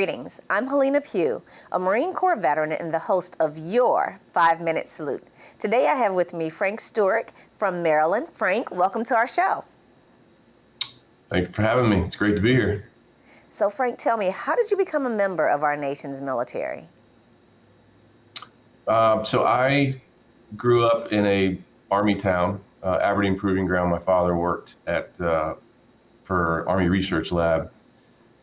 Greetings. I'm Hellena Pugh, a Marine Corps veteran and the host of your 5-Minute Salute. Today I have with me Frank Stewart from Maryland. Frank, welcome to our show. Thank you for having me. It's great to be here. So Frank, tell me, how did you become a member of our nation's military? So I grew up in a Army town, Aberdeen Proving Ground. My father worked at for Army Research Lab,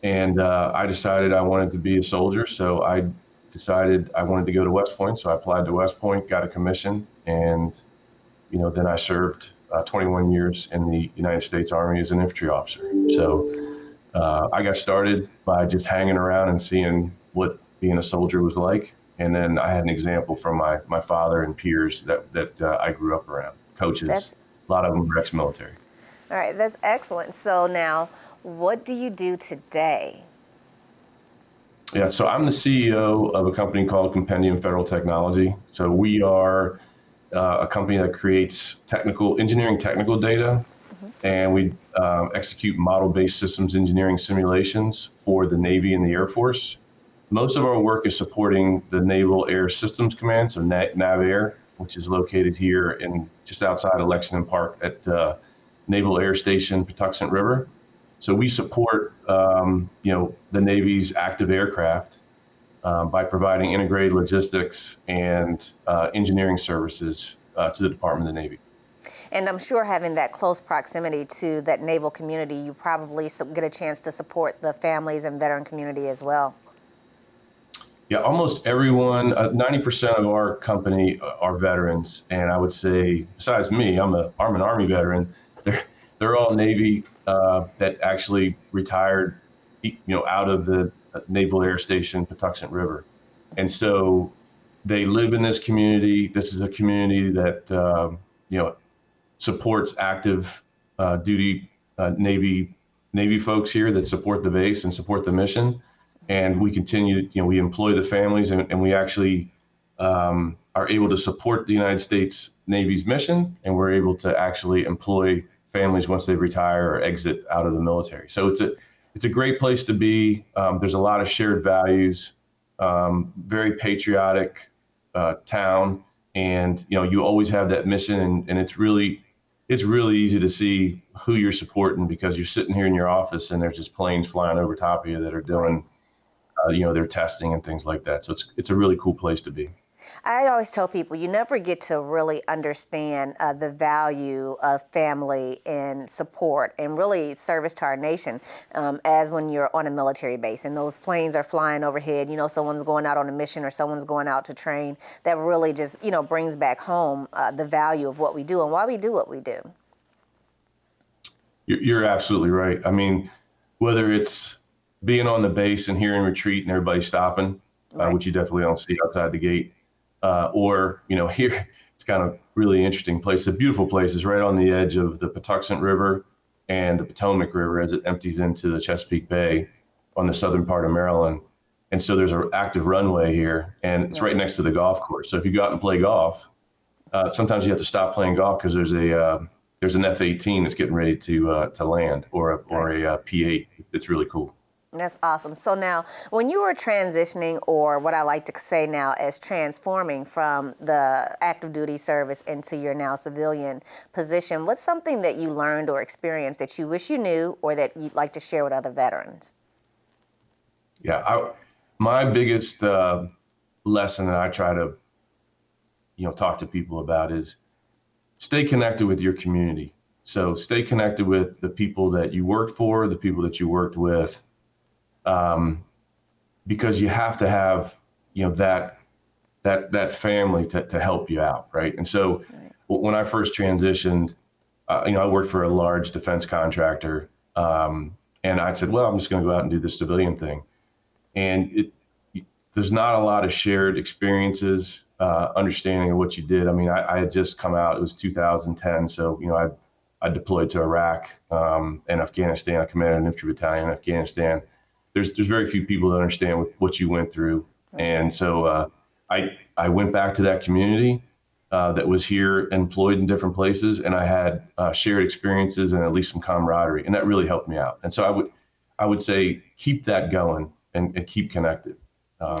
and I decided I wanted to be a soldier. So I decided I wanted to go to West Point. So I applied to West Point, got a commission, and then I served 21 years in the United States Army as an infantry officer. So I got started by just hanging around and seeing what being a soldier was like. And then I had an example from my father and peers that I grew up around, coaches. A lot of them were ex-military. All right, that's excellent. So now, what do you do today? Yeah, so I'm the CEO of a company called Compendium Federal Technology. So we are a company that creates engineering technical data, and we execute model-based systems engineering simulations for the Navy and the Air Force. Most of our work is supporting the Naval Air Systems Command, so Nav Air, which is located here just outside of Lexington Park at Naval Air Station, Patuxent River. So we support, the Navy's active aircraft by providing integrated logistics and engineering services to the Department of the Navy. And I'm sure having that close proximity to that naval community, you probably get a chance to support the families and veteran community as well. Yeah, almost everyone, 90% of our company are veterans, and I would say, besides me, I'm an Army veteran. They're all Navy that actually retired, out of the Naval Air Station, Patuxent River, and so they live in this community. This is a community that supports active duty Navy folks here that support the base and support the mission. And we continue, we employ the families, and we actually are able to support the United States Navy's mission, and we're able to actually employ families once they retire or exit out of the military. So it's a great place to be. There's a lot of shared values, very patriotic town, and you always have that mission, and it's really easy to see who you're supporting because you're sitting here in your office and there's just planes flying over top of you that are doing their testing and things like that. So it's a really cool place to be. I always tell people you never get to really understand the value of family and support and really service to our nation as when you're on a military base and those planes are flying overhead, someone's going out on a mission or someone's going out to train. That really just, brings back home the value of what we do and why we do what we do. You're absolutely right. I mean, whether it's being on the base and hearing retreat and everybody stopping, right, which you definitely don't see outside the gate, or here it's kind of really interesting place. A beautiful place is right on the edge of the Patuxent River and the Potomac River as it empties into the Chesapeake Bay on the southern part of Maryland. And so there's an active runway here, and it's right next to the golf course. So if you go out and play golf, sometimes you have to stop playing golf because there's an F-18 that's getting ready to land, or a P-8. It's really cool. That's awesome. So now, when you were transitioning, or what I like to say now as transforming from the active duty service into your now civilian position, what's something that you learned or experienced that you wish you knew or that you'd like to share with other veterans? Yeah, my biggest lesson that I try to talk to people about is stay connected with your community. So stay connected with the people that you worked for, the people that you worked with. Because you have to have, that family to help you out, right? And so when I first transitioned, I worked for a large defense contractor, and I said, well, I'm just going to go out and do this civilian thing. And there's not a lot of shared experiences, understanding of what you did. I mean, I had just come out, it was 2010, so, I deployed to Iraq and Afghanistan. I commanded an infantry battalion in Afghanistan. There's very few people that understand what you went through. And so I went back to that community that was here employed in different places, and I had shared experiences and at least some camaraderie, and that really helped me out. And so I would say keep that going. and keep connected.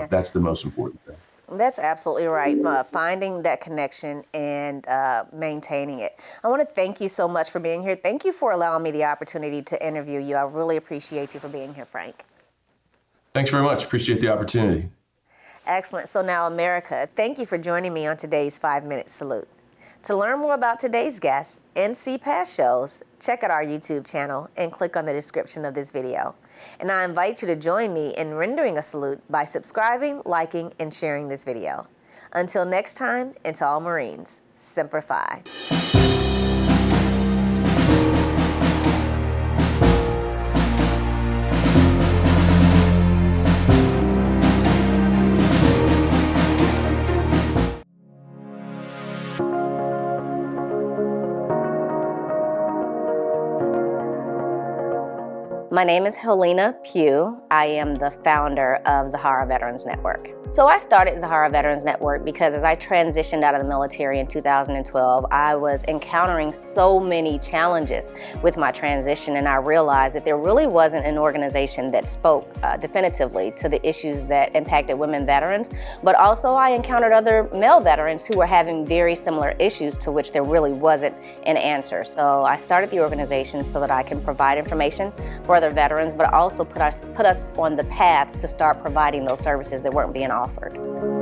That's the most important thing. That's absolutely right. Finding that connection and maintaining it. I want to thank you so much for being here. Thank you for allowing me the opportunity to interview you. I really appreciate you for being here, Frank. Thanks very much. Appreciate the opportunity. Excellent. So now, America, thank you for joining me on today's 5-Minute Salute. To learn more about today's guests and see past shows, check out our YouTube channel and click on the description of this video. And I invite you to join me in rendering a salute by subscribing, liking, and sharing this video. Until next time, and to all Marines, Semper Fi. My name is Hellena Pugh. I am the founder of ZaharaVeterans Network. So I started ZaharaVeterans Network because as I transitioned out of the military in 2012, I was encountering so many challenges with my transition, and I realized that there really wasn't an organization that spoke definitively to the issues that impacted women veterans, but also I encountered other male veterans who were having very similar issues to which there really wasn't an answer. So I started the organization so that I can provide information for other veterans, but also put us on the path to start providing those services that weren't being offered.